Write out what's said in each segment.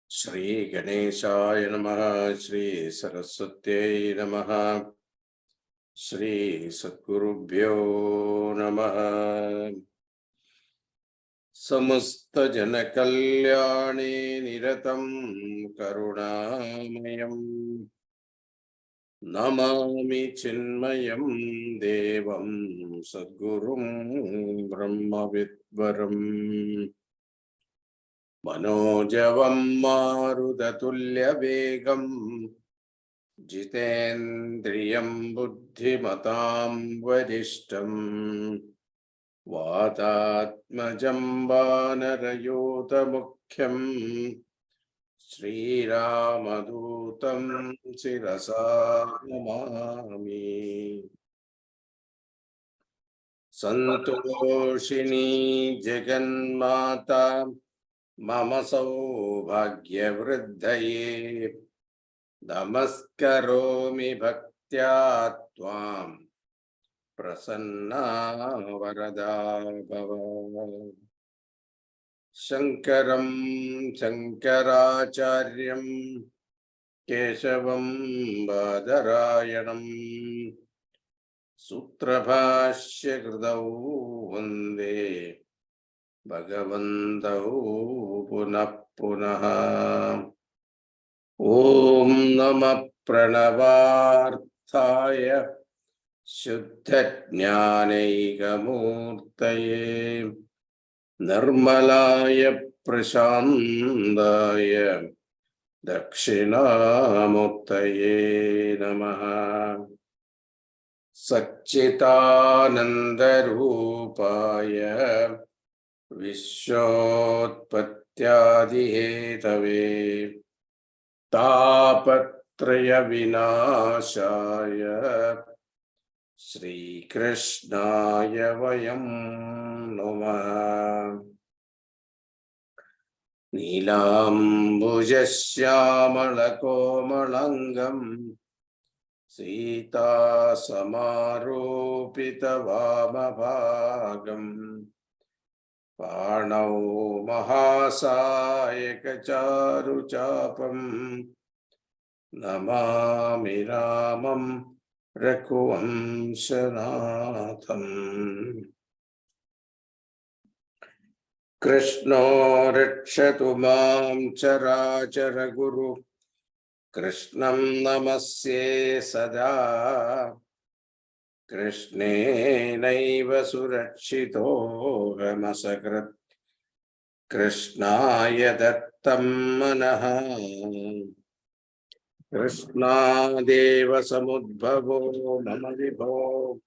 Shri Ganeshaya Namaha, Shri Saraswatyai Namaha, Shri Satgurubhyo Namaha. Samasta Jana Kalyani Niratam Karunamayam Namami Chinmayam Devam Sadgurum Brahmavidvaram Manojavam Marudhatulya Vegam Jitendriyam Buddhimatam Varishtam Vatatmajam Vanarayota Mukhyam Sri Ramadutam Sirasa Namami. Santoshini Jaganmata Mama Saubhagyavriddhaye Namaskaromi Bhaktya Tvam Prasanna Varada Bhava. Shankaram Shankaracharyam Keshavam Badarayanam Sutrabhashya Kridau Vande Bhagavantau Punah Punaha. Om Namah Pranavarthaya Shuddha Jnanaikamurtaye Nirmalaya Prashandaya Dakshinamurtaye Namaha. Satchitanandarupaya Vishwotpattyadihetave Tapatraya Vinashaya Shri Krishnaya Vayam Namah. Nilambujasyamalakomalangam Sita Samaropita Vamabhagam Panau Mahasayaka Charuchapam Namami Ramam Raghuvamsanatham. Krishna Rakshatu Mam Charachara Guru Krishnam Namasye Sada Krishne Naiva Surakshito Ramasakrat Krishnaya Dattam Manaha Krishna Deva Samudbhavo Mama Vibho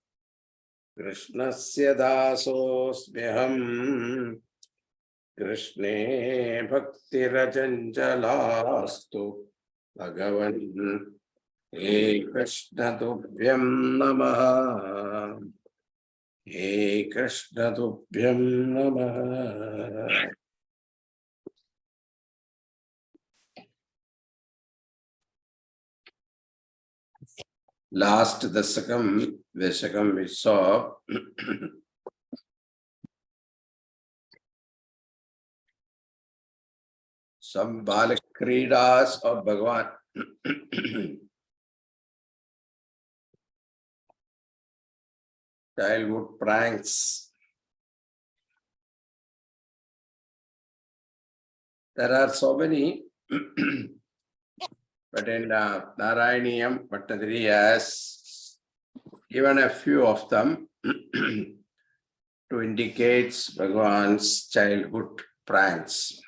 Krishnasya Dasosmyaham Krishne Bhakti Rajanjalastu Bhagavan He Krishna Tubhyam Namaha He Krishna Tubhyam Namaha. Last dasakam we saw some Balak Kridas of Bhagavan. Childhood pranks. There are so many, but in Narayaneeyam, Bhattadri has given a few of them to indicate Bhagavan's childhood pranks.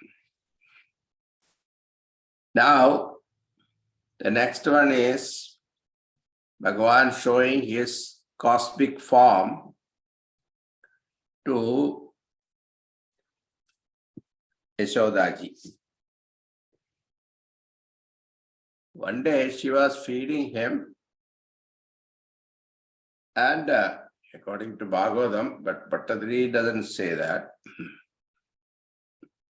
Now, the next one is Bhagavan showing his cosmic form to Yashodaji. One day she was feeding him, and according to Bhagavatam, but Bhattadri doesn't say that.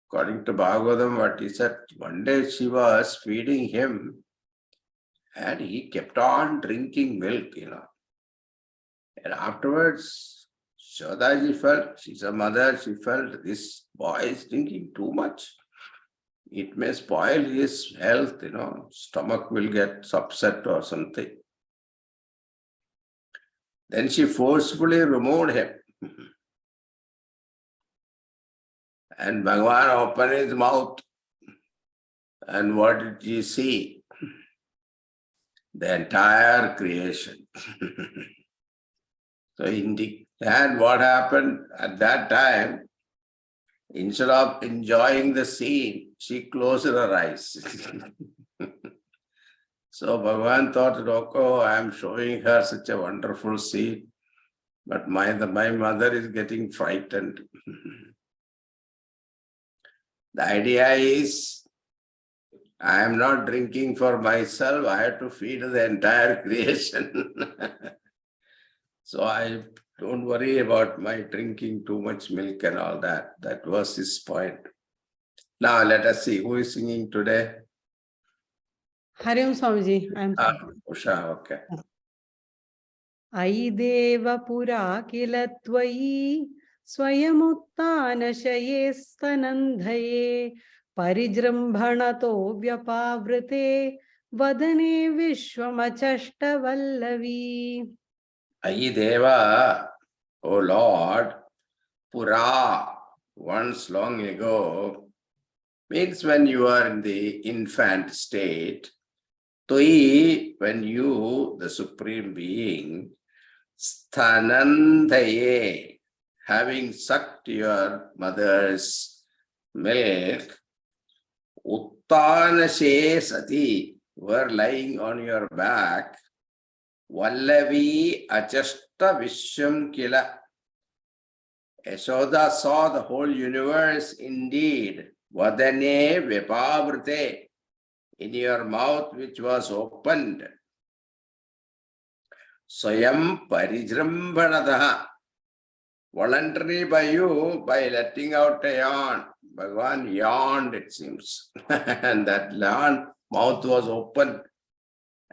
According to Bhagavatam, what he said, one day she was feeding him, And he kept on drinking milk, And afterwards, Shadaji felt, she's a mother, she felt this boy is drinking too much. It may spoil his health, stomach will get upset or something. Then she forcefully removed him. And Bhagavan opened his mouth. And what did he see? The entire creation. So and what happened at that time, instead of enjoying the scene, she closed her eyes. So Bhagavan thought, okay, I am showing her such a wonderful scene, but my mother is getting frightened. The idea is, I am not drinking for myself, I have to feed the entire creation. So I don't worry about my drinking too much milk and all that. That was his point. Now let us see who is singing today. Hari Om Swamiji, I am singing. Usha, okay. Ai deva pura kila tvai स्वयमुत्थानशये स्तनन्धये परिजृम्भणतो व्यपावृते वदने विश्वमचष्टवल्लवी. Ayi Deva, O Lord, Pura, once long ago, means when you are in the infant state. Tui, when you, the Supreme Being, Sthanandaye, having sucked your mother's milk, Uttanashe Sati, were lying on your back, Vallavi Achasta Vishwam Kila. Yashoda saw the whole universe indeed, Vadane Vipavrite, in your mouth which was opened. Swayam Parijrambhanadaha, voluntarily by you, by letting out a yawn. Bhagavan yawned, it seems. And that yawn, mouth was open.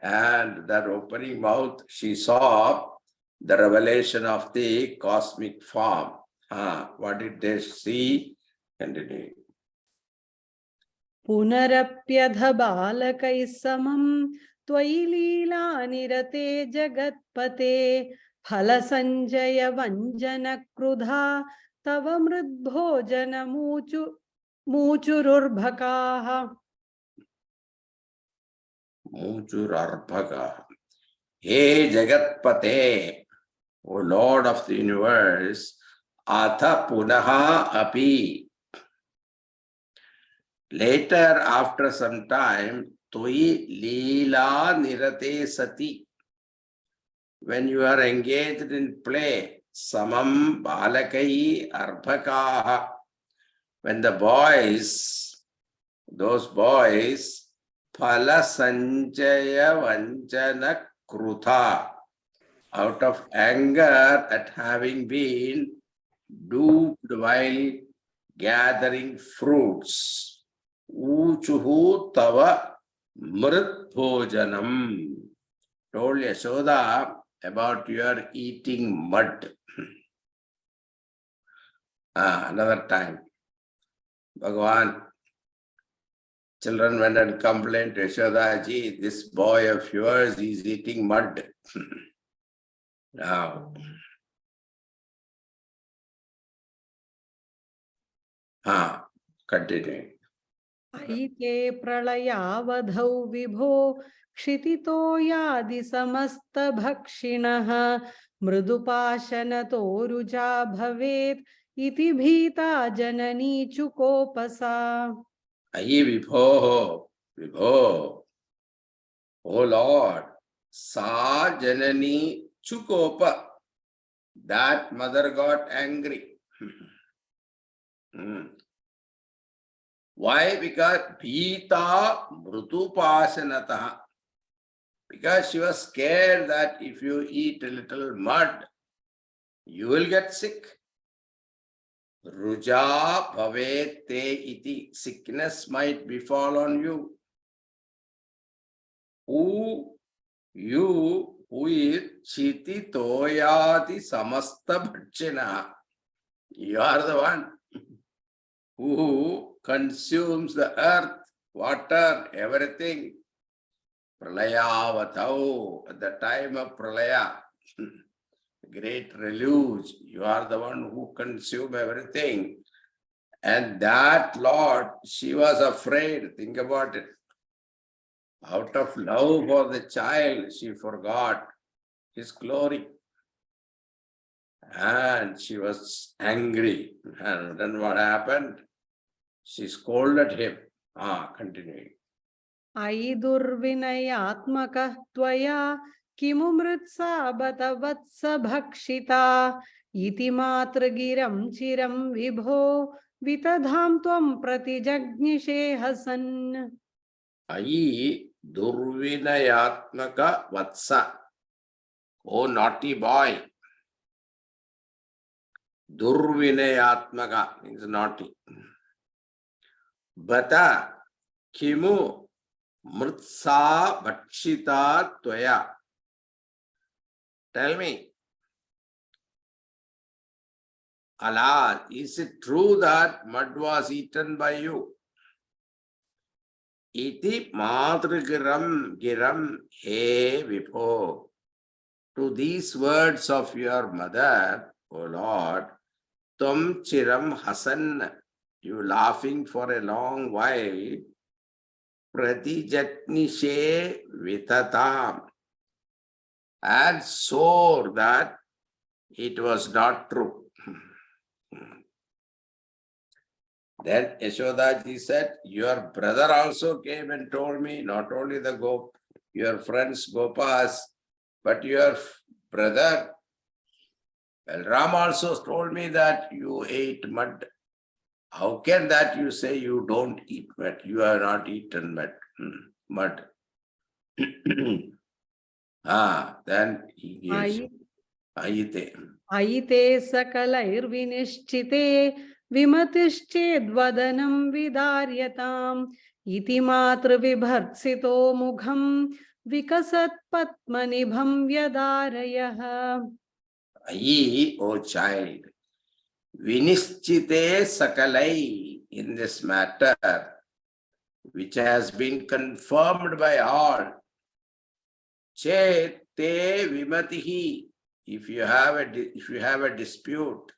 And that opening mouth, she saw the revelation of the cosmic form. What did they see? Continue. पुनरप्यध बालकैः समं त्वयि लीलानिरते जगत्पते फलसञ्जय वञ्जनक्रुधा तव मृद्भोजनमूचुरुर्भकाः. Muchurarbhaga. Hey Jagatpate, O Lord of the universe, Atha Punaha Api. Later, after some time, Tui Leela Nirate Sati. When you are engaged in play, Samam Balakai Arbhakaha. When the boys, those boys, Phala Sanjaya Vanjana Krutha, out of anger at having been duped while gathering fruits, Uchuhu Tava Mrit Bhojanam, told Yashoda about your eating mud. Another time, Bhagavan, children went and complained to Yashoda, ji, this boy of yours is eating mud. Now, continuing. ऐते प्रलयावधौ विभो क्षितितो यादि समस्तभक्षिणः मृदुपाशनतोरुजा भवेत् इति भीता जननी चुकोपसा. Ayi Vibho, Vibho, O Lord, Sa Janani Chukopa, that mother got angry. Why? Because Bhita Mrutupasanataha. Because she was scared that if you eat a little mud, you will get sick. Ruja bhavete iti, sickness might befall on you. You who is chiti toyati samasta bhakshina. You are the one who consumes the earth, water, everything. Pralayavathau, at the time of pralaya, great deluge, you are the one who consumes everything. And that Lord, she was afraid. Think about it. Out of love for the child, she forgot his glory. And she was angry. And then what happened? She scolded him. Continuing. Ayi durvinayatmakah tvaya kimu mritsa bata vatsa bhakshita iti matra giram chiram vibho vitadham tvam pratijagnishe hasan. Ayi durvinayatmaka vatsa. Oh, naughty boy. Durvinayatmaka means naughty. Bata kimu mritsa bhakshita tvaya. Tell me, Allah, is it true that mud was eaten by you? Iti madrigiram giram he vibho. To these words of your mother, O Lord, tum chiram hasan, you laughing for a long while, pratijatnishe vitatam, and swore that it was not true. Then Yashodaji said, your brother also came and told me, not only your friends Gopas, but your brother Balram also told me that you ate mud. How can that you say you don't eat mud? You have not eaten mud. Then he gives Ayite. Ayite sakalairvinishchite vimatischedvadanam vidaryatam iti matra vibhartsito mugham vikasat patmanibham vyadarayah. Ayi, O child, Vinischite sakalai, in this matter, which has been confirmed by all. Chet te vimatihi, if you have a dispute,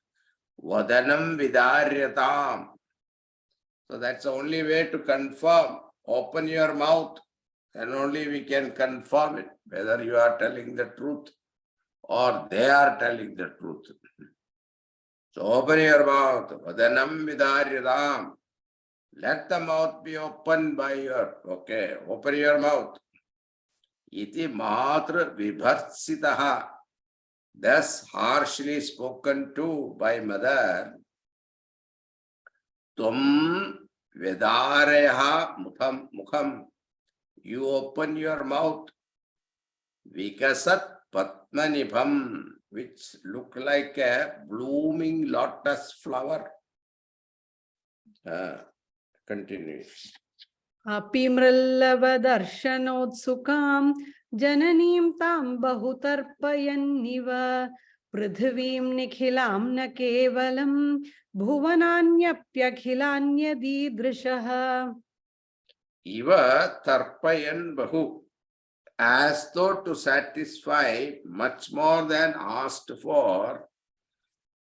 vadanam vidaryatam. So that's the only way to confirm. Open your mouth, and only we can confirm it, whether you are telling the truth or they are telling the truth. So open your mouth, vadanam vidaryatam. Let the mouth be opened by open your mouth. Iti matra vibharsitaha, thus harshly spoken to by mother. Tum vedarayaha mukham, you open your mouth. Vikasat patmanibham, which look like a blooming lotus flower. Continue. Api mrallavadarshanotsukam jananim tam bahutarpayanniva prithvim nikhilam na kevalam bhuvananyapyakhilanyadidrishaha. Iva tarpayan bahu, as though to satisfy much more than asked for,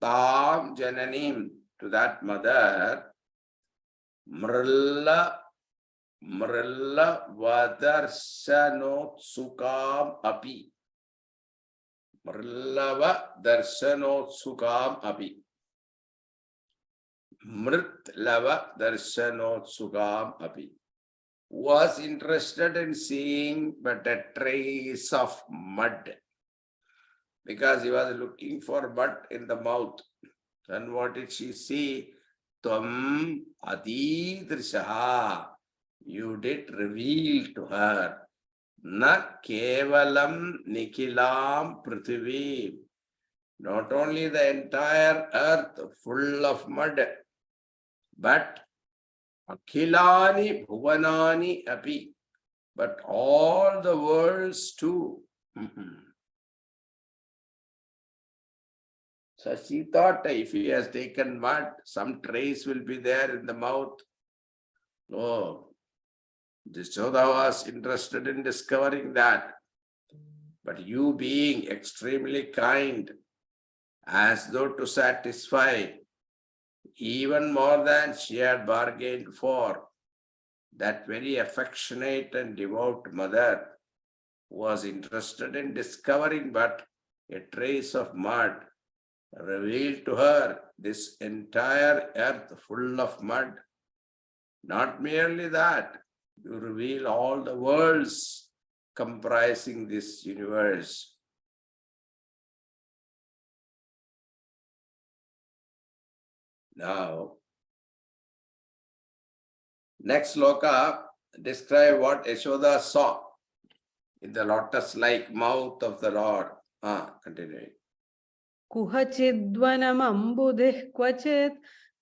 tam jananim, to that mother, mralla vadarshanotsukam api. Mrallava darshanotsukam api. Mritlava darshanotsukam api. Was interested in seeing but a trace of mud, because he was looking for mud in the mouth. And what did she see? Tvam adidrishaha, you did reveal to her. Na kevalam nikhilam prithvi, not only the entire earth full of mud, but akhilani bhuvanani api, but all the worlds too. So she thought if he has taken mud, some trace will be there in the mouth. No, Yashoda was interested in discovering that. But you being extremely kind, as though to satisfy, even more than she had bargained for, that very affectionate and devout mother was interested in discovering but a trace of mud, revealed to her this entire earth full of mud. Not merely that, you reveal all the worlds comprising this universe. Now, next sloka describe what Yashoda saw in the lotus-like mouth of the Lord. Continuing. Kuhachidvanamambudih kvachit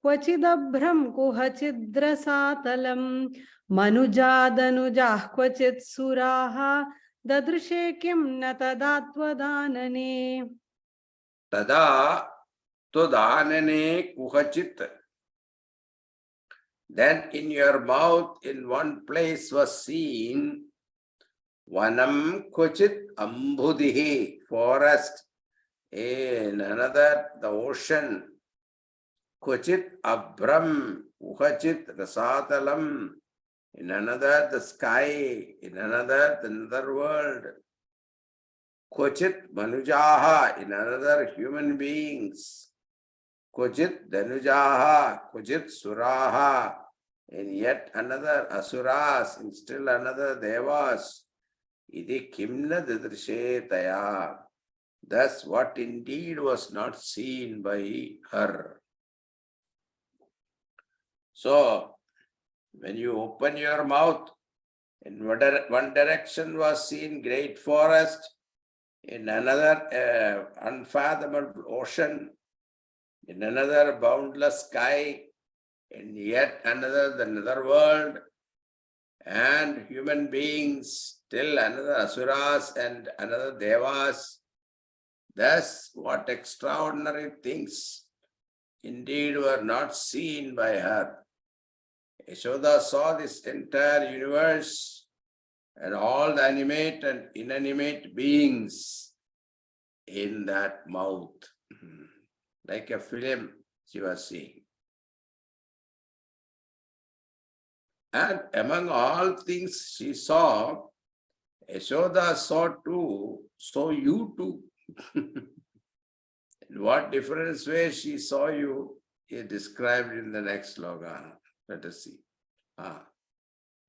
kvachidabhram kuhachidrasatalam manujadanujah kvachit suraha dadrishe kim natadatvadhanane. Tada tudanane kuhachit. Then in your mouth, in one place was seen vanam kuchit ambudhihi, forest. In another, the ocean. Kuchit abram, kuchit rasatalam. In another, the sky. In another, the nether world. Kuchit manujaha. In another, human beings. Kuchit danujaha. Kuchit suraha. In yet another, asuras. In still another, devas. Idi kimna didrishe taya. Thus, what indeed was not seen by her. So, when you open your mouth, in one direction was seen great forest, in another unfathomable ocean, in another boundless sky, in yet another the nether world, and human beings, till another asuras and another devas. Thus, what extraordinary things indeed were not seen by her. Yashoda saw this entire universe and all the animate and inanimate beings in that mouth. Like a film she was seeing. And among all things she saw, Yashoda saw too, so you too. In what different ways she saw you is described in the next sloka. Let us see.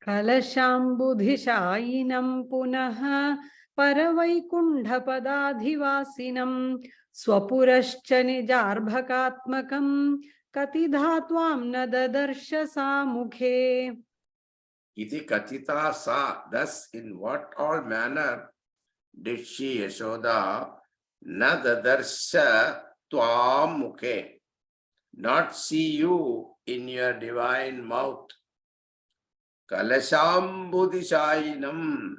Kalashambudhishayinam punaha paravaikundhapadadhivasinam swapurascha nijarbhakatmakam katidhatvam nadadarsha samukhe. Iti katita sa. Thus, in what all manner did she, Yashoda, nadadarsha tvam mukhe, not see you in your divine mouth. Kalashambudhishayinam,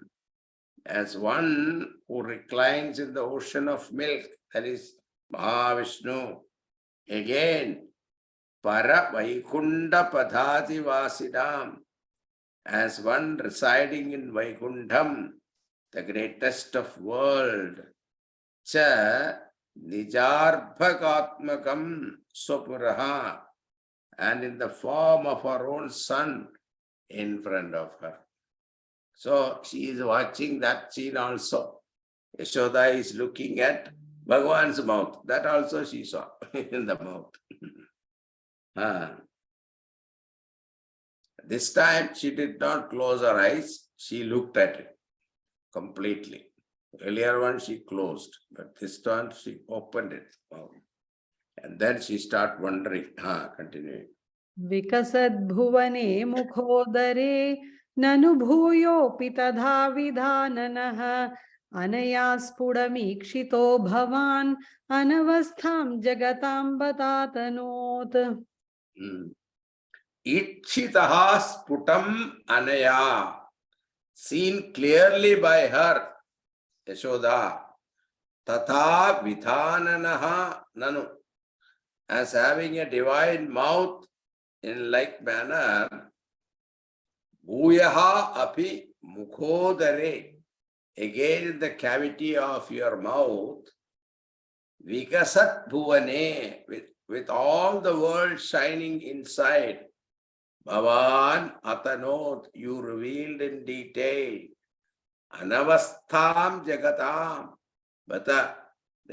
as one who reclines in the ocean of milk, that is Mahavishnu. Again, para vaikunda padhati vasidam, as one residing in Vaikundham, the greatest of world. Cha nijarbhakatmakam swapuraha, and in the form of her own son in front of her. So she is watching that scene also. Yashoda is looking at Bhagavan's mouth. That also she saw in the mouth. This time she did not close her eyes. She looked at it completely. Earlier one she closed, but this time she opened it. And then she started wondering. Continuing. Vikasad bhuvane mukhodare nanu bhuyopi tadha vidhananah anaya spudamikshito bhavan anavastham jagatam batatanot. Itchitaha sputam anaya. seen clearly by her, Yashoda, Tatha Vidhananaha Nanu, as having a divine mouth in like manner, Bhuyaha api mukhodare, again in the cavity of your mouth, Vikasat bhuvane, with all the world shining inside, Bhavan Atanot, you revealed in detail, Anavastham Jagatam, but the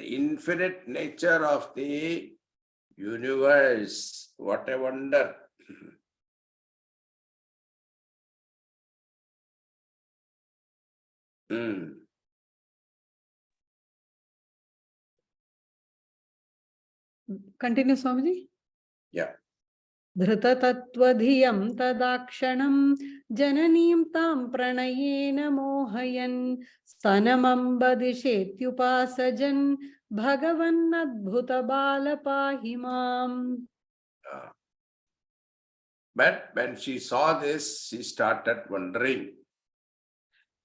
infinite nature of the universe. What a wonder. Continue, Swamiji. Yeah. धृततत्त्वधियं तदाक्षणं जननीं तां प्रणयेन मोहयन् स्तनमम्बदिशेत्युपासजन् भगवन्नद्भुतबाल पाहि माम्. But when she saw this, she started wondering,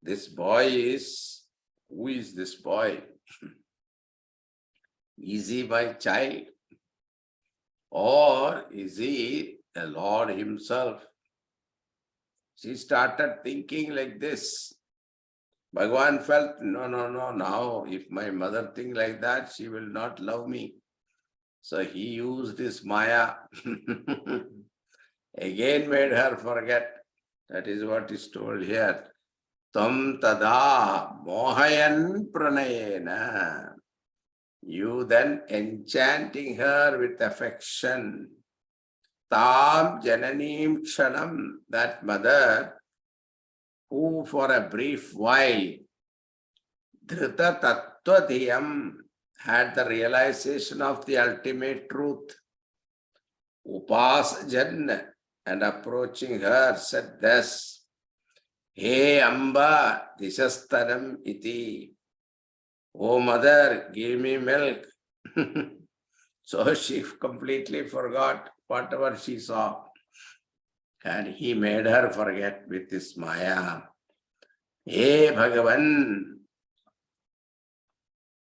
this boy is, who is this boy? Is he my child? Or is he the Lord himself? She started thinking like this. Bhagavan felt, no, now if my mother think like that, she will not love me. So he used this Maya. Again made her forget. That is what is told here. Tam tada mohayan pranayena. You then enchanting her with affection. Tam jananim kshanam, that mother who for a brief while dhrita tattva dhyam had the realization of the ultimate truth. Upasajan, and approaching her said thus, Hey Amba Dishastaram iti. Oh mother, give me milk. So she completely forgot whatever she saw. And he made her forget with this Maya. Hey Bhagavan,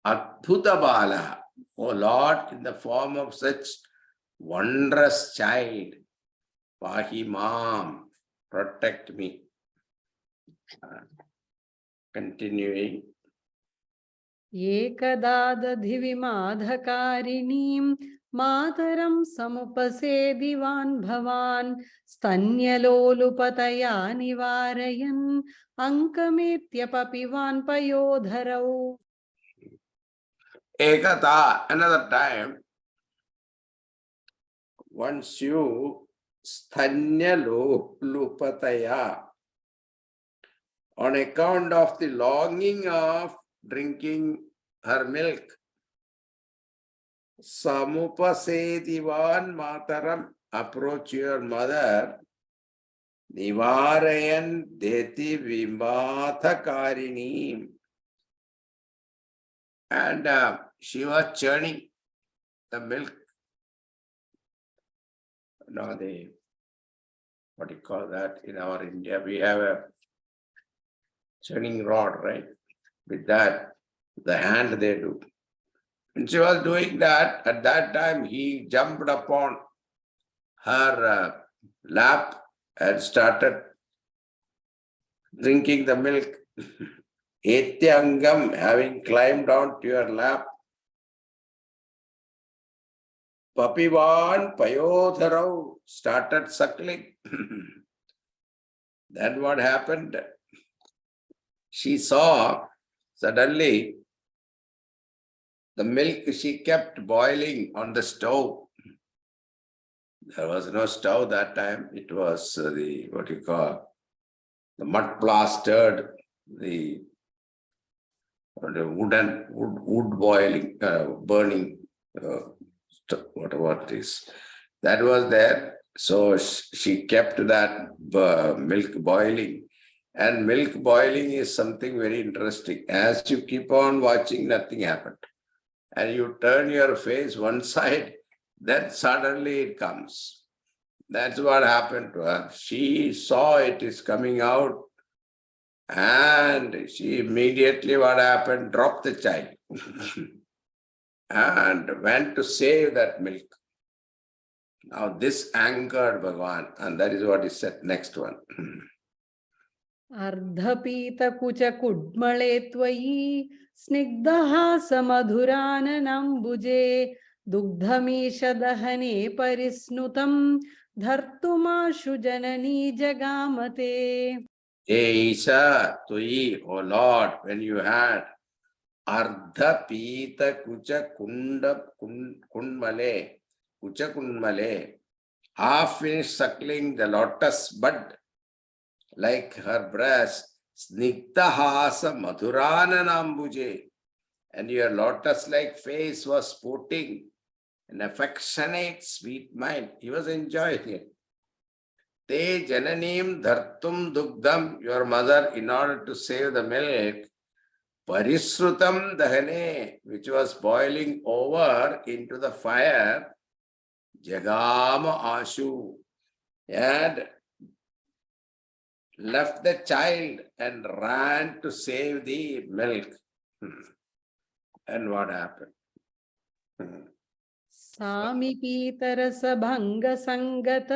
Adbhuta Bala, oh Lord, in the form of such wondrous child, Pahi Mam, protect me. Continuing. एकदा दधिविमाधकारिणीं मातरं समुपसेदिवान् भवान् स्तन्यलोलुपतया निवारयन् अङ्कमेत्यपपिवान् पयोधरौ. Ekata, another time, once you sthanya lupataya, on account of the longing of drinking her milk, samupasedivan mataram, approach your mother, nivarayan deti vimathakarini, and she was churning the milk. No, what do you call that? In our India, we have a churning rod, right? With that, the hand they do. When she was doing that, at that time, he jumped upon her lap and started drinking the milk. Etyangam, having climbed down to your lap, Papivan Payodharau started suckling. Then what happened? She saw suddenly the milk she kept boiling on the stove. There was no stove that time. It was the mud plastered, the wood boiling, burning, whatever it is. That was there. So she kept that milk boiling. And milk boiling is something very interesting. As you keep on watching, nothing happened. And you turn your face one side, then suddenly it comes. That's what happened to her. She saw it is coming out And she immediately, what happened? Dropped the child and went to save that milk. Now this angered Bhagavan, and that is what is said next one. अर्धपीतकुचकुड्मळे त्वयि स्निग्धहासमधुराननम्बुजे दुग्धमीशदहने परिस्नुतं धर्तुमाशु जननी जगामते. Isha Tui, O Lord, when you had Ardha Pita Kucha Kundmale, Kucha Kundmale, half finished suckling the lotus bud, like her breast, Snigdhahasa Madhurananambuje, and your lotus-like face was sporting an affectionate, sweet mind. He was enjoying it. Te jananim dhartum dugdam, your mother, in order to save the milk, parisrutam dahane, which was boiling over into the fire, jagama ashu, and left the child and ran to save the milk. And what happened? सामिपीतरसभङ्गसङ्गत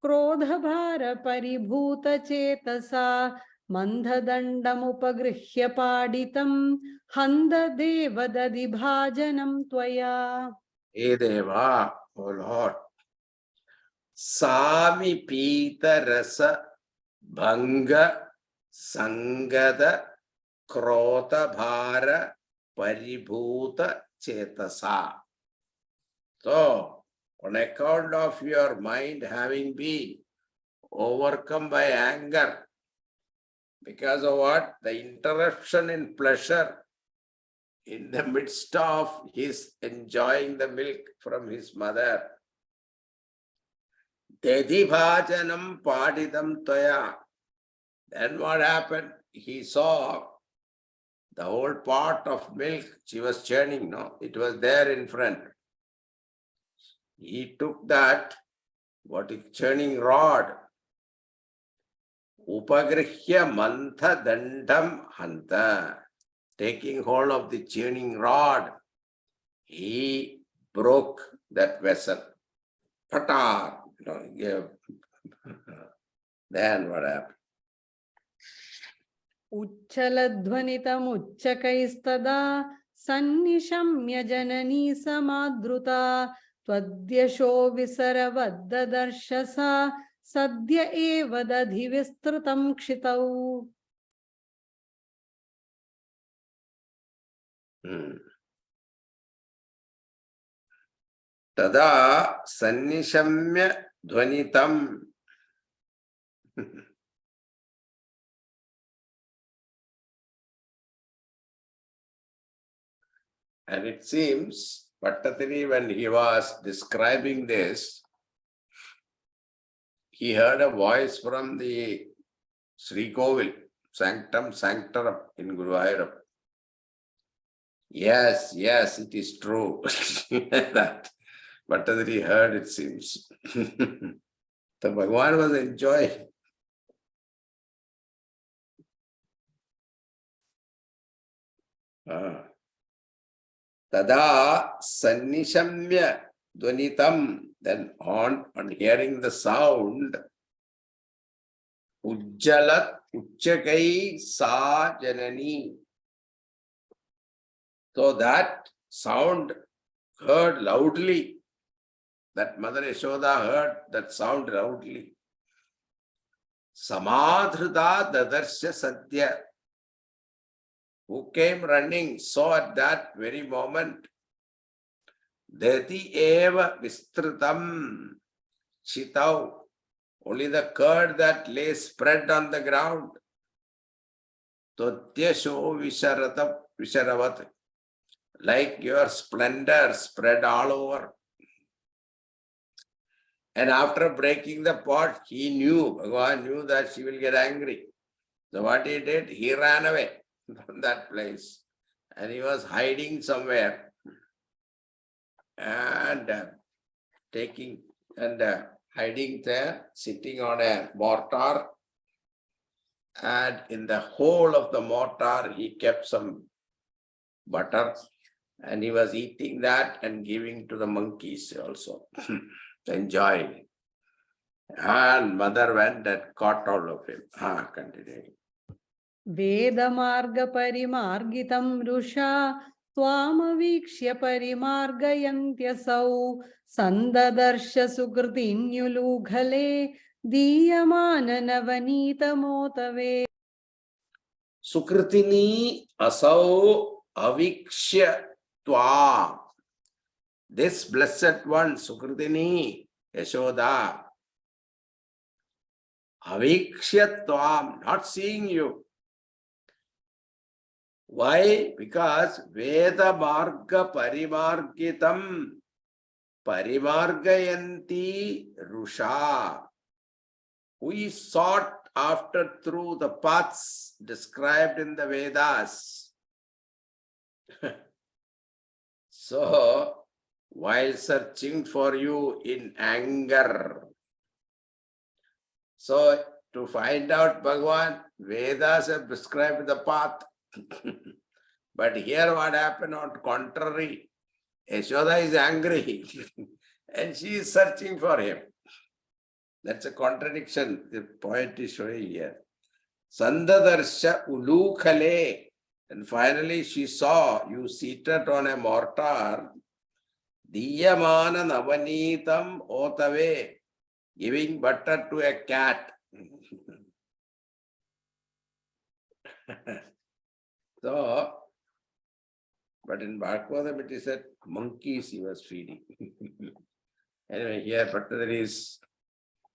क्रोधभारपरिभूतचेतसा मन्धदण्डमुपगृह्य पाडितं हन्ददेवदधिभाजनं त्वया. Hey Deva, O Lord, Samipita Rasa Bhanga Sangada Krota Bhara Paribhuta Chetasa. So, on account of your mind having been overcome by anger, because of what? The interruption in pleasure in the midst of his enjoying the milk from his mother. Dedibhajanam padidam toya. Then what happened? He saw the whole pot of milk she was churning, no? It was there in front. He took that, what is churning rod, upagrihya mantha dandam hanta. Taking hold of the churning rod, he broke that vessel. Patar. Then what happened? उच्चलध्वनितमुच्चकैस्तदा सन्निशम्य जननी समादृता त्वद्यशो विसरवद्ददर्शसा सद्य एव दधिविस्तृतं क्षितौ. Tada sannishamya dhvanitam. And it seems, Bhattatiri, when he was describing this, he heard a voice from the Sri Kovil, Sanctum Sanctorum in Guruvayuram. Yes, yes, it is true. That Bhattatiri heard, it seems. The Bhagavan was enjoying. Tada sannishamya dhvanitam. Then on hearing the sound, ujjalat uchchakai sa janani. So that sound heard loudly. That Mother Yashoda heard that sound loudly. Samadhrita dadarsha sadhya. Who came running, saw at that very moment, Dati eva vistritam chitau. Only the curd that lay spread on the ground. Totyasho visharavat. Like your splendor spread all over. And after breaking the pot, he knew, Bhagavan knew that she will get angry. So what he did, he ran away from that place. And he was hiding somewhere. And hiding there, sitting on a mortar. and in the whole of the mortar, he kept some butter, and he was eating that and giving to the monkeys also, enjoying. And mother went and caught all of him. Continuing. Vedamarga parimargitam rusha Twamavikshya parimargayantyasau Sandadarsha sukritinnyulughale Diyamana navanita motave. Sukritini asau avikshya twa. This blessed one, Sukritini, Yashoda, avikshya tvam, not seeing you. Why? Because Veda Marga Parimargitam Parimargayanti Rusha, who is sought after through the paths described in the Vedas. So, while searching for you in anger, so to find out Bhagavan, Vedas have prescribed the path. But here what happened on contrary, Yashoda is angry and she is searching for him. That's a contradiction the poet is showing here. Sandadarsha ulukhale, and finally she saw you seated on a mortar, diyamana navanitam otave, giving butter to a cat. So, but in Bhagavatam it is said monkeys he was feeding. Anyway, here Bhattacharya is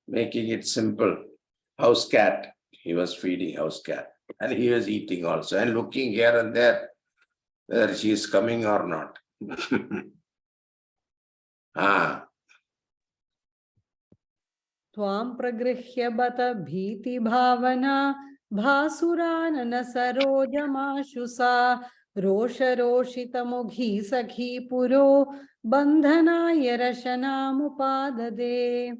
making it simple. House cat, he was feeding house cat. And he was eating also and looking here and there whether she is coming or not. Tvam pragrihya bata bhiti bhavana Bhasurana sarojamashusa Rosha roshita mughi sakhi puro Bandhana yarashanamupadade.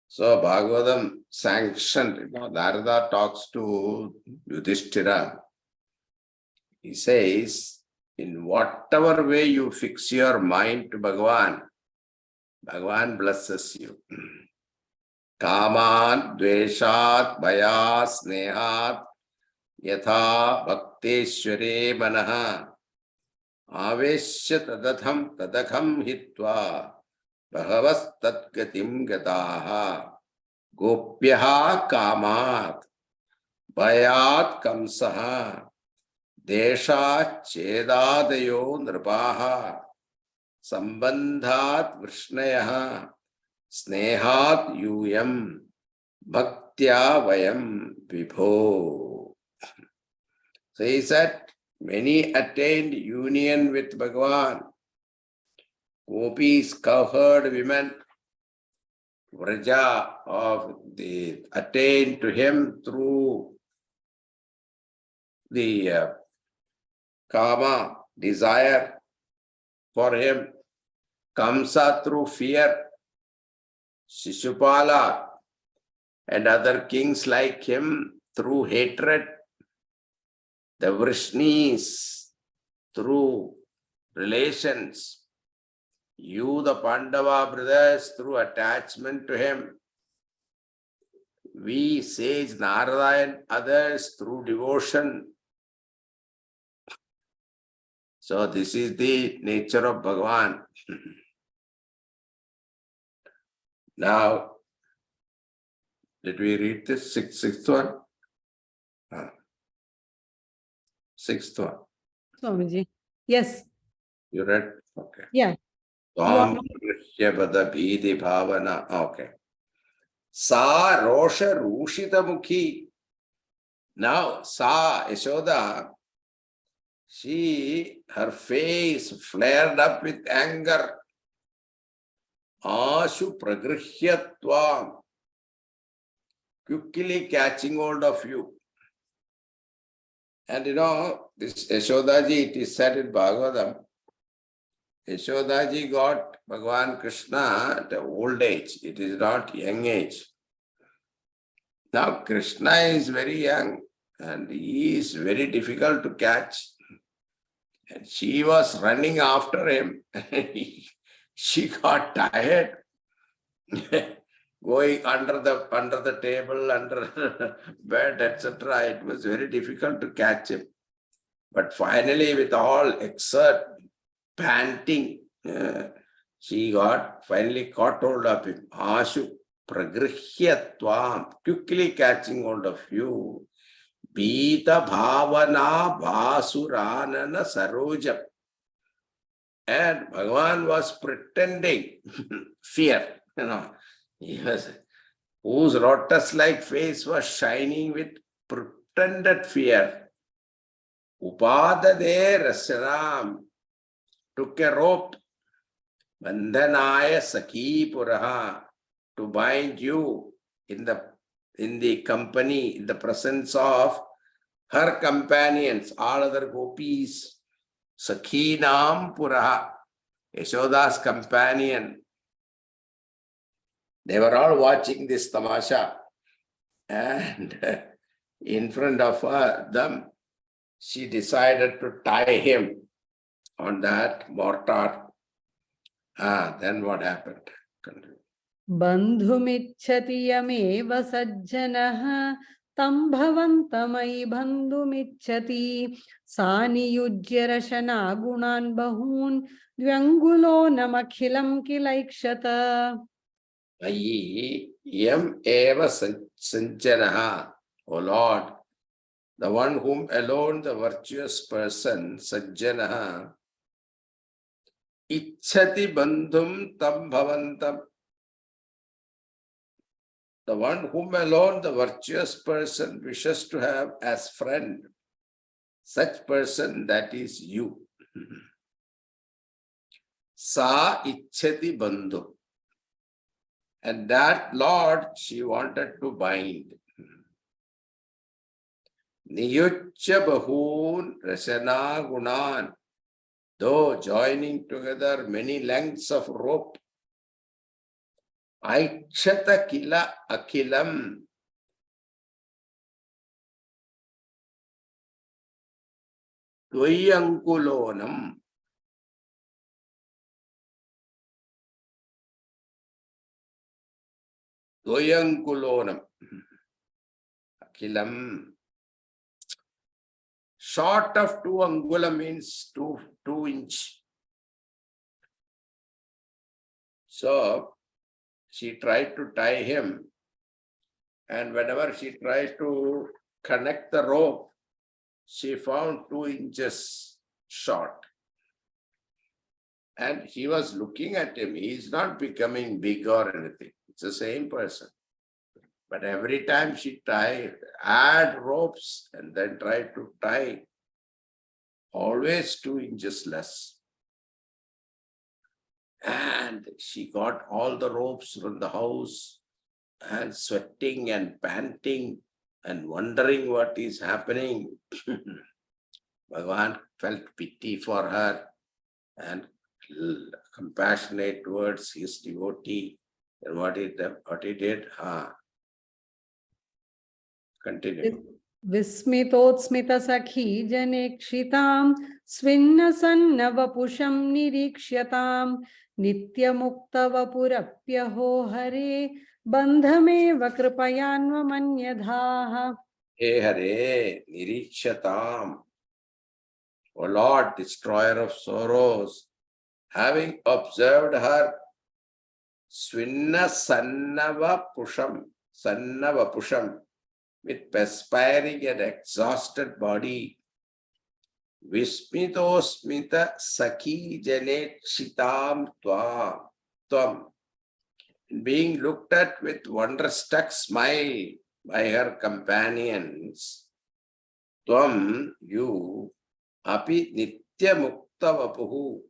So Bhagavatam sanctioned, Narada talks to Yudhishthira. He says, in whatever way you fix your mind to Bhagavan, Bhagavan blesses you. Kaman, dveshat, bhayat, snehat, yatha bhakteshware manaha, aveshya tadakham hitva, bhavas tatgatim gataha, gopyaha kamat, bhayat kamsaha, desha chedadayo nripaha, sambandhat vrishnayaha, snehat yuyam, bhaktya vayam vibho. So he said, many attained union with Bhagavan. Gopis, cowherd women, Vraja of the attained to him through the kama, desire for him. Kamsa through fear. Shishupala and other kings like him through hatred. The Vrishnis through relations. You, the Pandava brothers, through attachment to him. We, sage Narada and others, through devotion. So this is the nature of Bhagavan. Now, did we read this sixth one? Sixth one. Swamiji. Yes. You read? Okay. Yeah. Tvam Prishyabada Bhidi Bhavana. Okay. Sa Rosha Rushita Mukhi. Now, Sa Yashoda, her face flared up with anger. Ashu Pragrihya quickly catching hold of you. And this Yashodaji, it is said in Bhagavatam, Yashodaji got Bhagavan Krishna at old age. It is not young age. Now Krishna is very young and he is very difficult to catch. And she was running after him. She got tired. Going under the table, under bed, etc. It was very difficult to catch him. But finally, with all exert, panting, she finally caught hold of him. Ashu pragrihya quickly catching hold of you. Bhita bhavana bhasuranana sarojam. And Bhagavan was pretending fear, whose lotus-like face was shining with pretended fear. Upadade Rasanam took a rope, Bandhanaya Sakhi Puraha, to bind you in the company, in the presence of her companions, all other gopis. Sakhinam Puraha, Yashoda's companion. They were all watching this tamasha, and in front of them, she decided to tie him on that mortar. Then what happened? Bandhumichhati yameva sajjanaha tam bhavantamai bandhumichhati sani yujyarashana gunan bahun dvyangulo namakhilam kilaikshata. Ayi yam eva sanjanaha, O Lord, the one whom alone the virtuous person, sajjanaha, ichhati bandhum tam bhavantam. The one whom alone the virtuous person wishes to have as friend, such person, that is you. Sa ichhati bandhu. And that Lord she wanted to bind. Niyuchya bahun rasana gunan. Though joining together many lengths of rope. Aikshata kila akilam. Dvayankulonam. Dvayankulonam. Akilam. Short of 2 angula means 2 inch. So she tried to tie him, and whenever she tried to connect the rope, she found 2 inches short. And he was looking at him. He is not becoming big or anything. It's the same person. But every time she add ropes and then tried to tie, always 2 inches less. And she got all the ropes from the house and sweating and panting and wondering what is happening. Bhagavan felt pity for her and compassionate towards his devotee. And what he did? Continue. Vismitotsmita sakhi janekshitam svinnasanna vapusham nirikshatam nityamukta vapurapyaho hare bandhameva kripayanva manyadhaha. Hey Hare, nirikshatam. O Lord, destroyer of sorrows, having observed her svinna sannava pusham, with perspiring and exhausted body, vismitosmita sakhi janekshitam tvam, being looked at with wonder-struck smile by her companions, tvam, you, api nitya mukta vapuhu,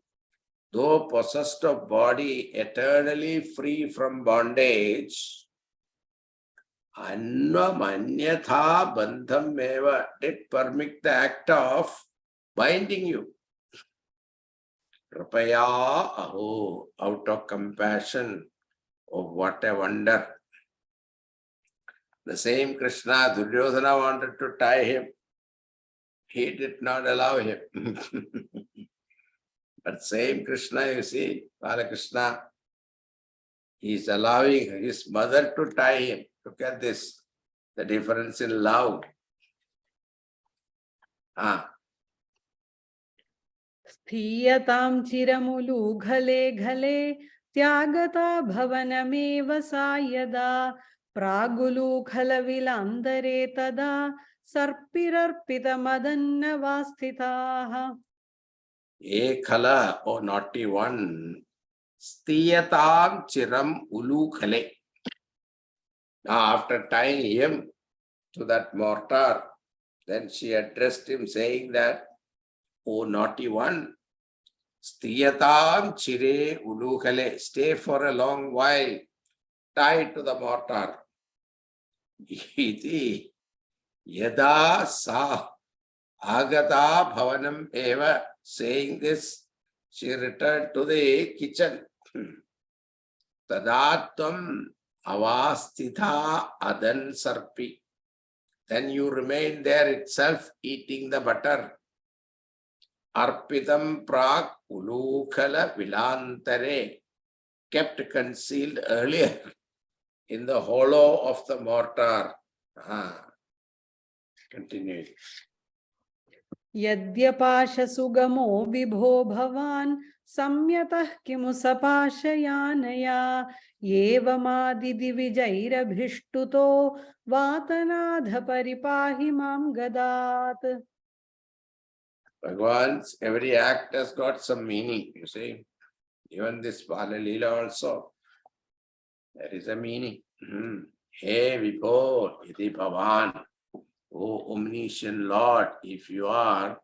though possessed of body eternally free from bondage, Annamanyatha bandham eva, did permit the act of binding you. Kripaya aho, out of compassion. Oh, what a wonder. The same Krishna, Duryodhana wanted to tie him. He did not allow him. But same Krishna, you see, Balakrishna, he is allowing his mother to tie him. Look at this, the difference in love. स्थीयतां चिरमुलूघले Ghale त्यागता भवनमेव सा यदा प्रागुलूखलविलान्दरे तदा सर्पिरर्पितमदन्नवास्थिताः. Ekhala, oh naughty one, stiyatam chiram ulukhale. Now after tying him to that mortar, then she addressed him saying that, oh naughty one, stiyatam chire ulukhale, stay for a long while, tied to the mortar. Iti yada sa agata bhavanam eva. Saying this, she returned to the kitchen. Tadatvam avastitha adan sarpi. Then you remain there itself eating the butter. Arpitam prak ulukhala vilantare. Kept concealed earlier in the hollow of the mortar. Continue. यद्यपाशसुगमो विभो भवान् संयतः किमु सपाशयानया एवमादिदिविजैरभिष्टुतो वातनाथ परिपाहि मां गदात्. Bhagwan's every act has got some meaning, you see. Even this Bala Leela also, there is a meaning. Hey Vibho, Iti Bhavan, O omniscient Lord, if you are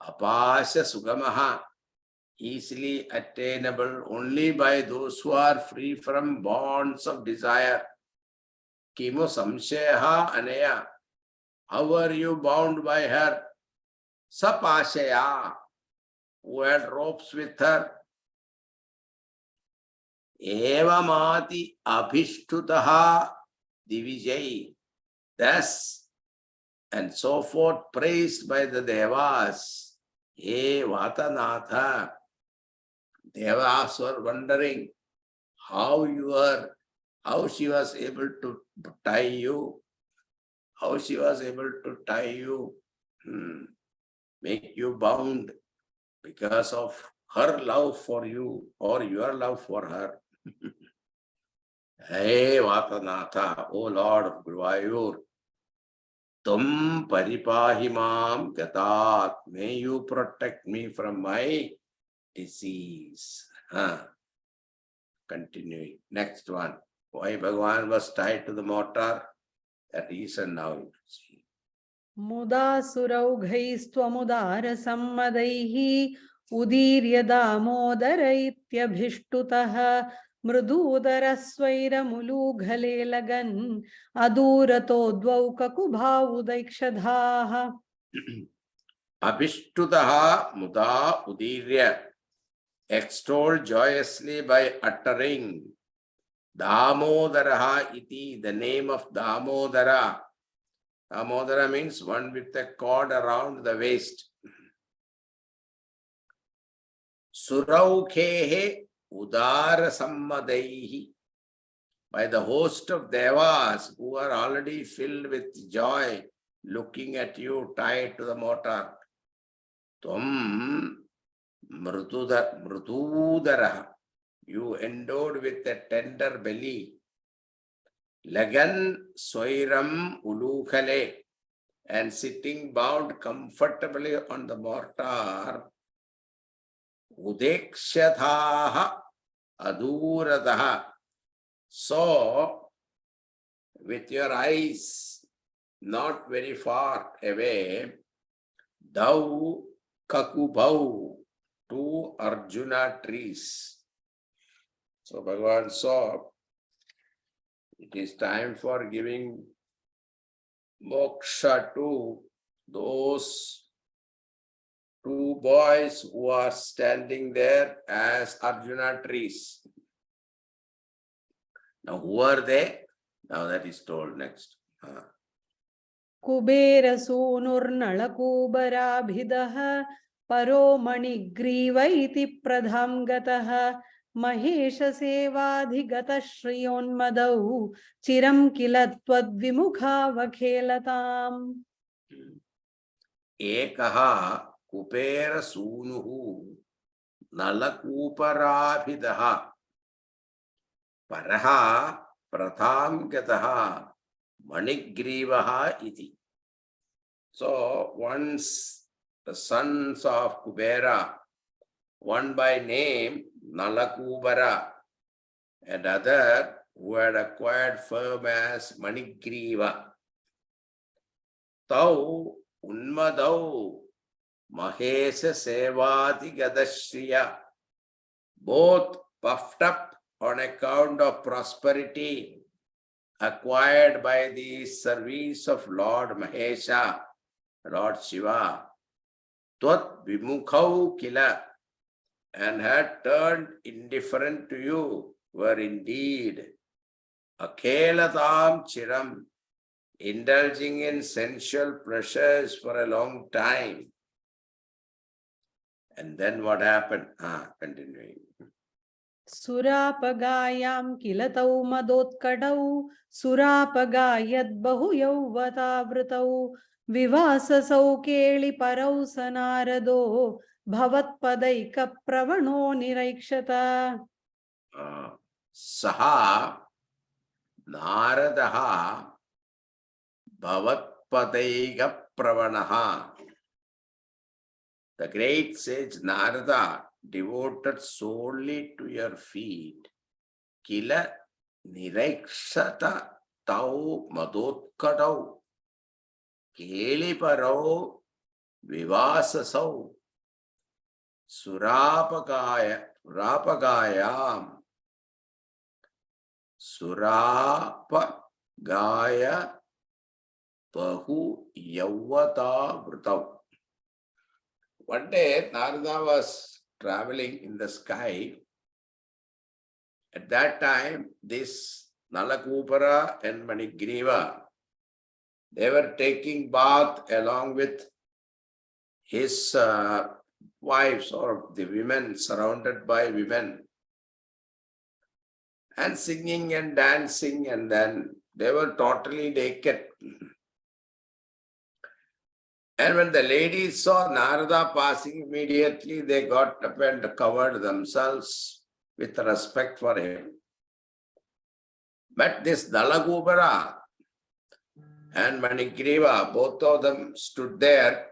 apasya sugamaha, easily attainable only by those who are free from bonds of desire. Kimo samshayaha anaya, how are you bound by her? Sapashaya, who had ropes with her. Evamati abhishtutaha divijay, thus and so forth, praised by the Devas. Hey Vatanatha, Devas were wondering how she was able to tie you, make you bound because of her love for you or your love for her. Hey Vatanatha, O Lord of Guruvayur, Tum paripahimam gatat, may you protect me from my disease. Continuing. Next one. Why Bhagavan was tied to the mortar? That reason now you see. मुदा सुरौघैस्त्वमुदार सम्मदैः उदीर्य दामोदर इत्यभिष्टुतः मृदूदरस्वैरमुलूघले लगन् अदूरतो द्वौ ककुभावुदैक्षधाः. Abhishtutaha muda udirya, extolled joyously by uttering Damodaraha iti, the name of Damodara. Damodara means one with a cord around the waist. Suraukhehe udara sammadaihi, by the host of Devas who are already filled with joy, looking at you tied to the mortar. Tvam mrutudara, you endowed with a tender belly. Lagan swairam ulukhale, and sitting bound comfortably on the mortar. Udekshataha aduradaha, so with your eyes not very far away, thou kakubau, two Arjuna trees. So Bhagavan saw it is time for giving moksha to those two boys who are standing there as Arjuna trees. Now who are they? Now that is told next. कुबेरसूनुर्नळकूबराभिदः परो मणिग्रीव इति प्रधां गतः महेशसेवाधिगतः श्रियोन्मदौ चिरं किल त्वद्विमुखावखेलताम् एकः कुबेरसूनुः नलकूपराभिदः परः प्रथां गतः मणिग्रीवः इति. So once the sons of Kubera, one by name Nalakubara, and other who had acquired firm as Manigriva, Tau Unmadau Mahesha Sevati Gadashriya, both puffed up on account of prosperity acquired by the service of Lord Mahesha, Lord Shiva, Tvat Vimukhau Kila, and had turned indifferent to you, were indeed Akhelatam Chiram, indulging in sensual pleasures for a long time. And then what happened? Continuing. सुरापगायां किल तौ मदोत्कटौ सुरापगायद्बहु यौवतावृतौ विवाससौ केळिपरौ स नारदो भवत्पदैकप्रवणो निरैक्षत सः नारदः भवत्पदैकप्रवणः. The great sage Narada, devoted solely to your feet, Kila Nirakshata Tau Madotkadau Keliparau Vivasasau Surapagayam Surapagaya Bahu Yavata Vrtau. One day, Narada was traveling in the sky. At that time, this Nalakupara and Manigriva, they were taking bath along with his wives or the women, surrounded by women, and singing and dancing, and then they were totally naked. And when the ladies saw Narada passing, immediately they got up and covered themselves with respect for him. But this Nalagubara and Manigriva, both of them stood there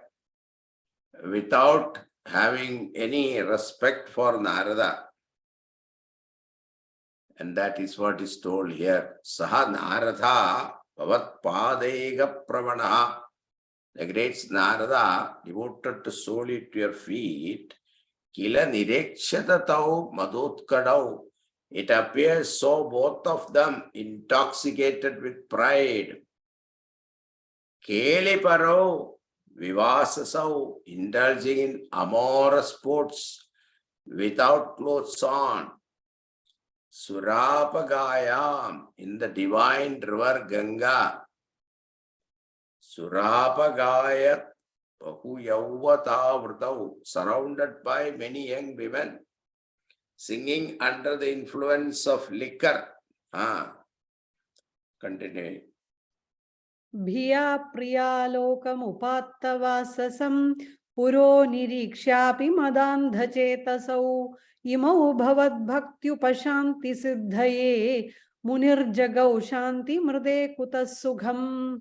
without having any respect for Narada. And that is what is told here. Saha Narada Bhavat Padega Pravanaha. The great Narada, devoted solely to your feet, Kila Nirekshata Madotkadau. It appears so both of them intoxicated with pride. Keliparo Vivasasau, indulging in amorous sports without clothes on. Surapagayam, in the divine river Ganga. Surapagayat Bahu Yavata Vrtau, surrounded by many young women, singing under the influence of liquor. Continuing. भिया प्रियालोकमुपात्तवाससं पुरो निरीक्ष्यापि मदान्धचेतसौ इमौ भवद्भक्त्युपशान्तिसिद्धये मुनिर्जगौ शान्तिमृदे कुतः सुखम्.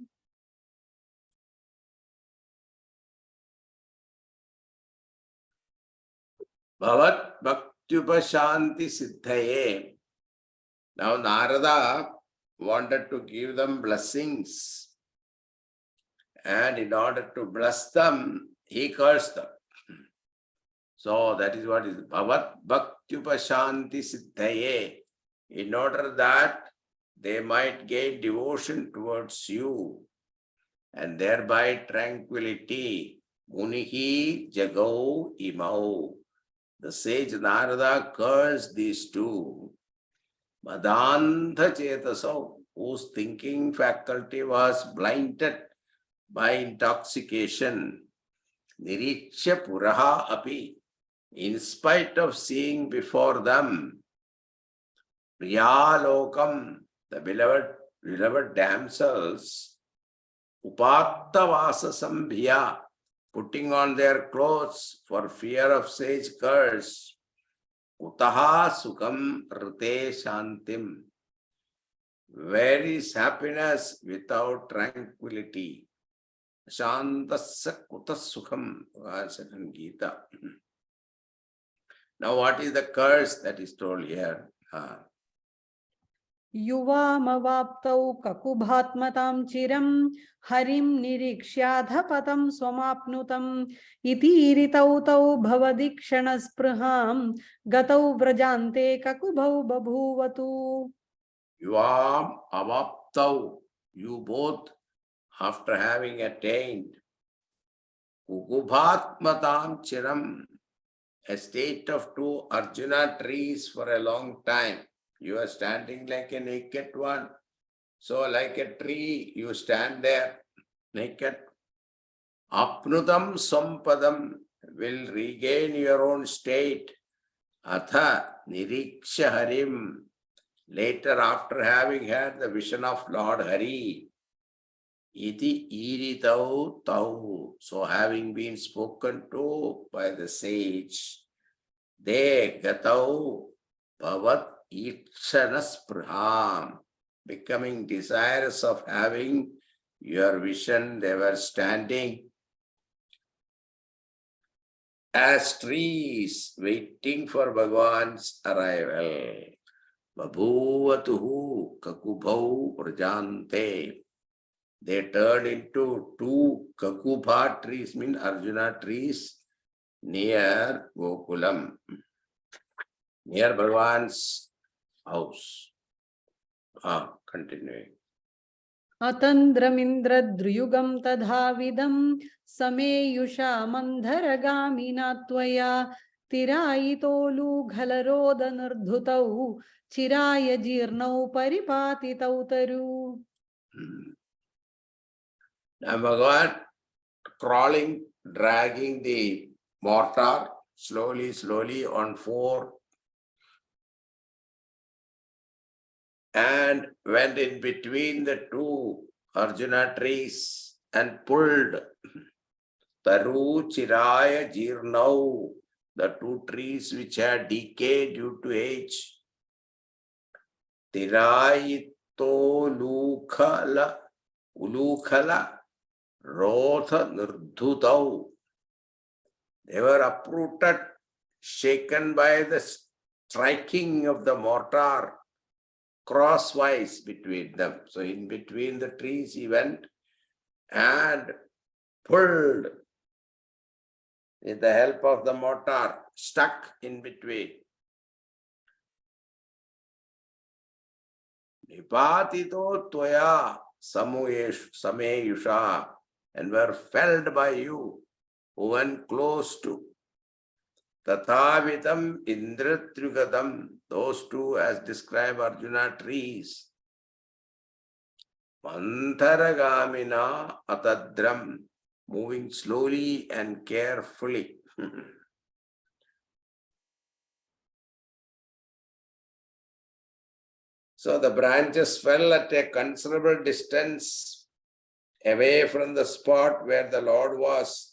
Bhavat Bhaktyupashanti Siddhaye. Now Narada wanted to give them blessings. And in order to bless them, he cursed them. So that is what is Bhavat Bhaktyupashanti Siddhaye. In order that they might gain devotion towards you and thereby tranquility. Munihi Jagau Imau. The sage Narada cursed these two. Madantha Chetasau. whose thinking faculty was blinded by intoxication, niriksha puraha api, in spite of seeing before them, priyalokam, the beloved damsels, upattavasa sambhya, putting on their clothes for fear of sage curse, utaha sukham rite shantim, where is happiness without tranquility? Shantasya kuta sukham, Gita. Now, what is the curse that is told here? युवामवाप्तौ ककुभात्मतां चिरं हरिं निरीक्ष्याधपतं स्वमाप्नुतम् इतीरितौ तौ भवदीक्षणस्पृहां गतौ व्रजान्ते ककुभौ बभूवतु. Yuvam avaptau, you both, after having attained Kukubhatmatam chiram, a state of two Arjuna trees for a long time. You are standing like a naked one. So like a tree, you stand there naked. Apnutam sampadam, will regain your own state. Atha niriksha harim, later after having had the vision of Lord Hari. Iti iritau tau, so having been spoken to by the sage, they gatau bhavat ikshanaspraham, becoming desirous of having your vision. They were standing as trees waiting for Bhagavan's arrival. Babhuvatuhu kakubhau prajante. They turned into two kakubha trees, mean Arjuna trees, near Gokulam, near Bhagavan's house. Continuing. अतन्द्रमिन्द्रद्रुयुगं तधाविदं समेयुषा मन्धरगामिना त्वया तिरायितोलूघलरोदनर्धुतौ चिराय जीर्णौ परिपातितौ तरु. Now Bhagavan crawling, dragging the mortar slowly on four, and went in between the two Arjuna trees and pulled Taru Chiraya Jirnau, the two trees which had decayed due to age. Tirayito Ulukhala Rotha Nirdhutau. They were uprooted, shaken by the striking of the mortar crosswise between them. So in between the trees he went and pulled with the help of the mortar, stuck in between. Nipatito Tvaya Sameyusha, and were felled by you, who went close to. Tathavitam Indratrigadam, those two as described Arjuna trees. Mantaragamina Atadram, moving slowly and carefully. So the branches fell at a considerable distance away from the spot where the Lord was.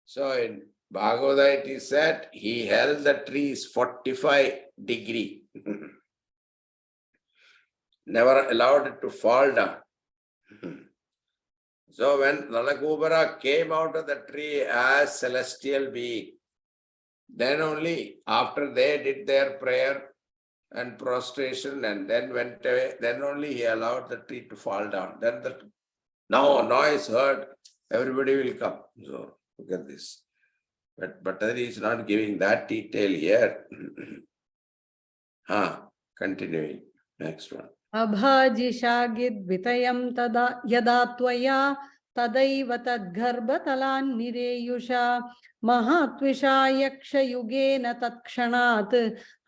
So in Bhagavata it is said, he held the trees 45 degrees. Never allowed it to fall down. So when Nalakubara came out of the tree as celestial being, then only after they did their prayer and prostration and then went away, then only he allowed the tree to fall down. Then the noise heard, everybody will come. So look at this. But Bhattacharya is not giving that detail here. Continuing. Next one. अभाजिषागिद्वितयं तदा यदा त्वया तदैव तद्गर्भतलान् निरेयुषा महात्विषा यक्षयुगेन तत्क्षणात्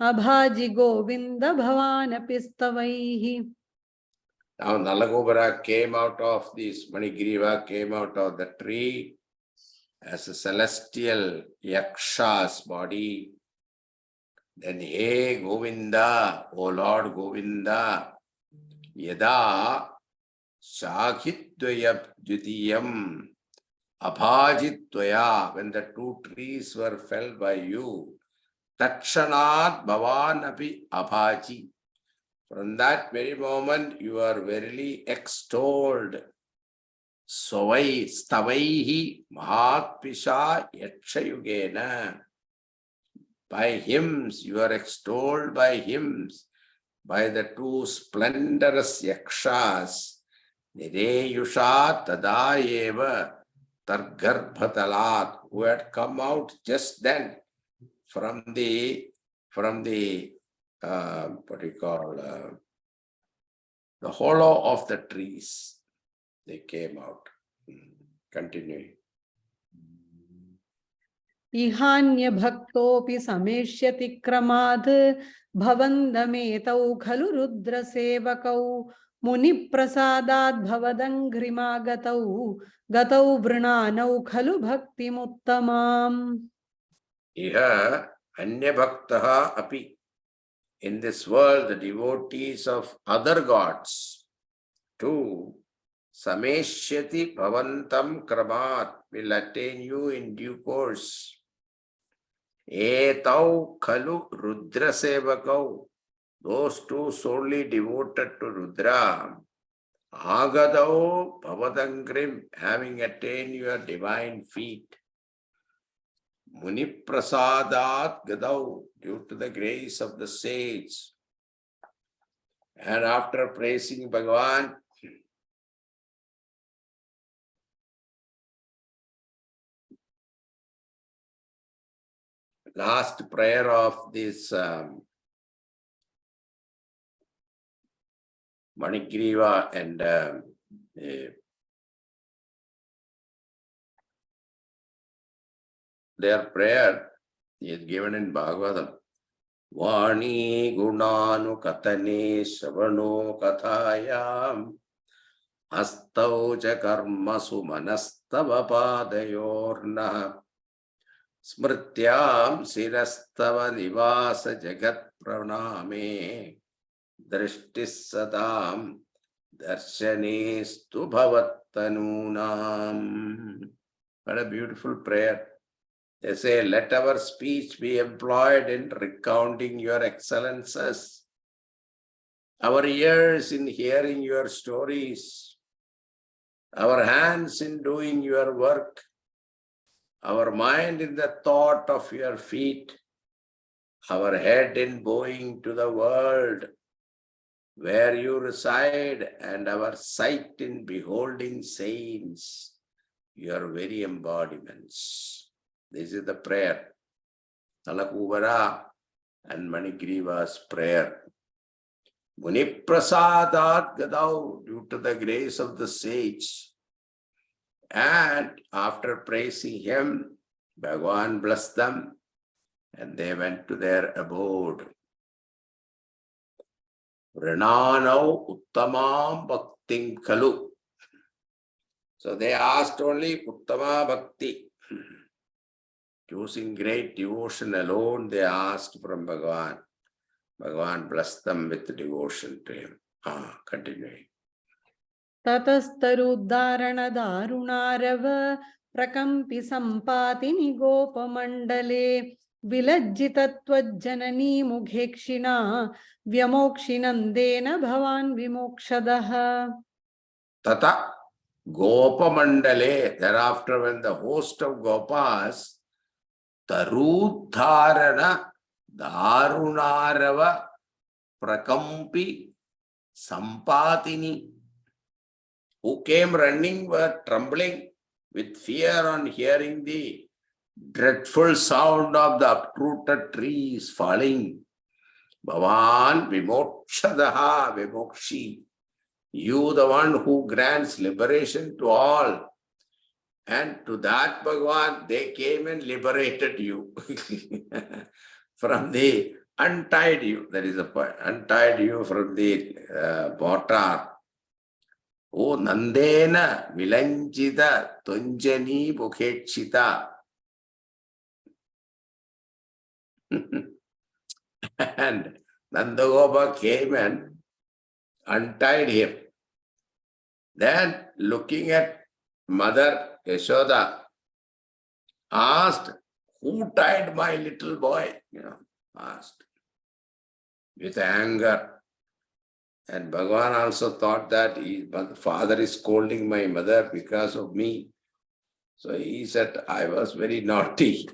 अभाजि Govind भवानपि स्तवैः. Now Nalagobara came out of this, Manigriva came out of the tree as a celestial Yaksha's body. Then, hey Govinda, O Lord Govinda, Yada Shakhittvaya Dvitiyam Abhajitvaya, when the two trees were felled by you, Takshanat Bhavanapi Abhaji. From that very moment, you are verily extolled. Svai Stavaihi Mahatpisha Yakshayugena. By hymns, you are extolled by hymns, by the two splendorous yakshas. Nireyusha Tadayeva Targarbhatalat, who had come out just then from the what do you call, the hollow of the trees. They came out. Continuing. इहान्य भक्तोऽपि समेष्यति क्रमाद् भवन्दमेतौ खलु रुद्रसेवकौ मुनिप्रसादाद् भवदङ्घ्रिमागतौ गतौ वृणानौ खलु भक्तिमुत्तमाम्. Iha anya bhaktaha api. In this world, the devotees of other gods too, sameshyati bhavantam kramat, will attain you in due course. Etau khalu rudra sevakau, those two solely devoted to Rudra. Agadau bhavadangrim, having attained your divine feet. Muni prasadat gadau, due to the grace of the sage. And after praising Bhagavan, last prayer of this Manigriva and their prayer is given in Bhagavatam. Vani gunanu katane shavano kathayam astau cha karmasu manastava padayorna smrityam sirastava nivasa jagat praname drishtis sadam darshanestu bhavattanunam. What a beautiful prayer. They say, let our speech be employed in recounting your excellences, our ears in hearing your stories, our hands in doing your work, our mind in the thought of your feet, our head in bowing to the world where you reside, and our sight in beholding saints, your very embodiments. This is the prayer. Nalakubara and Manigriva's prayer. Muni prasadat gadau, due to the grace of the sage. And after praising him, Bhagavan blessed them and they went to their abode. Vrinanau uttamam bhaktim khalu. So they asked only uttama bhakti. Choosing great devotion alone, they asked from Bhagavan. Bhagavan blessed them with devotion to him. Continuing. ततस्तरुद्धारण दारुणारव प्रकम्पि सम्पातिनि गोपमण्डले विलज्जितत्वज्जननी मुखेक्षिणा व्यमोक्षिनन्देन भवान् विमोक्षदः. Tata Gopamandale, thereafter when the host of Gopas, Tarudharana Darunarava Prakampi Sampatini, who came running were trembling with fear on hearing the dreadful sound of the uprooted trees falling. Bhavan Vimokshadaha Vimokshi, you the one who grants liberation to all, And to that Bhagavan, they came and liberated you from the untied you. That is the point. Untied you from the mortar. O Nandena Vilanjita Tunjani Bukhetchita. And Nandagopa came and untied him. Then looking at Mother Yashoda, asked, who tied my little boy? Asked with anger. And Bhagavan also thought that the father is scolding my mother because of me. So he said, I was very naughty.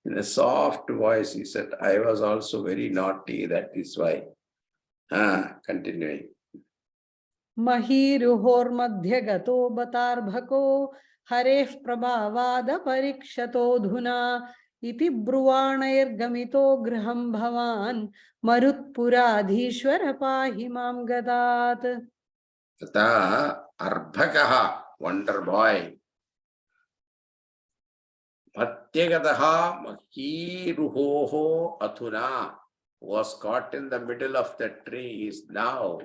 In a soft voice, he said, I was also very naughty, that is why. Continuing. महीरुहोर्मध्यगतो बतार्भको हरेः प्रभावाद परीक्षतोऽधुना इति ब्रुवाणैर्गमितो गृहं भवान् मरुत्पुराधीश्वर पाहि मां गदात्. Tata Arbhakaha, wonder boy. Matyagataha Mahiruhoho Athuna, was caught in the middle of the tree, is now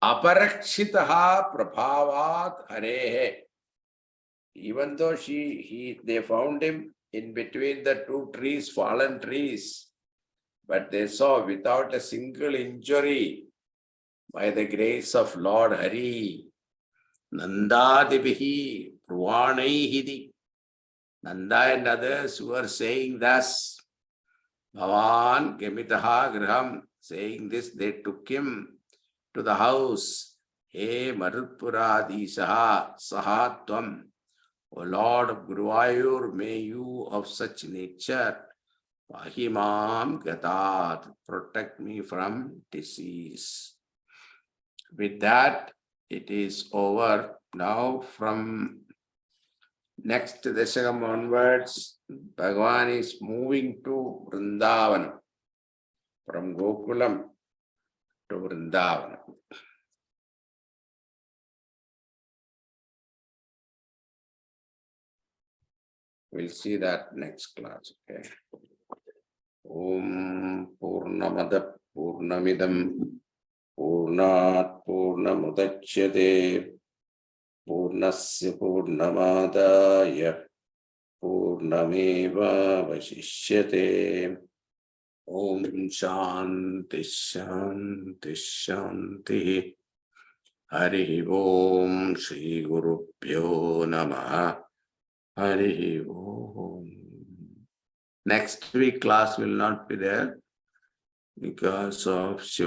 Aparakshitaha Prabhavat Harehe. Even though they found him in between the two trees, fallen trees, but they saw without a single injury by the grace of Lord Hari. Nandadibihi Pruvanayhidi. Nanda and others were saying thus. Bhavan Gemitaha Graham, saying this, they took him to the house. He Marutpuradishaha Sahatvam. O Lord of Guruvayur, may you of such nature, Pahimam Gatat, protect me from disease. With that, it is over. Now from next dasakam onwards, Bhagavan is moving to Vrindavan. From Gokulam to Vrindavan. We'll see that next class. Okay. Om Purnamada Purnamidam Purnat Purnamudachyate Purnasya Purnamadaya Purnameva Vasishyate. Om Shanti Shanti Shanti. Hari Om Shri Gurubhyo Namaha. Hari Om. Next week class will not be there because of Shiva.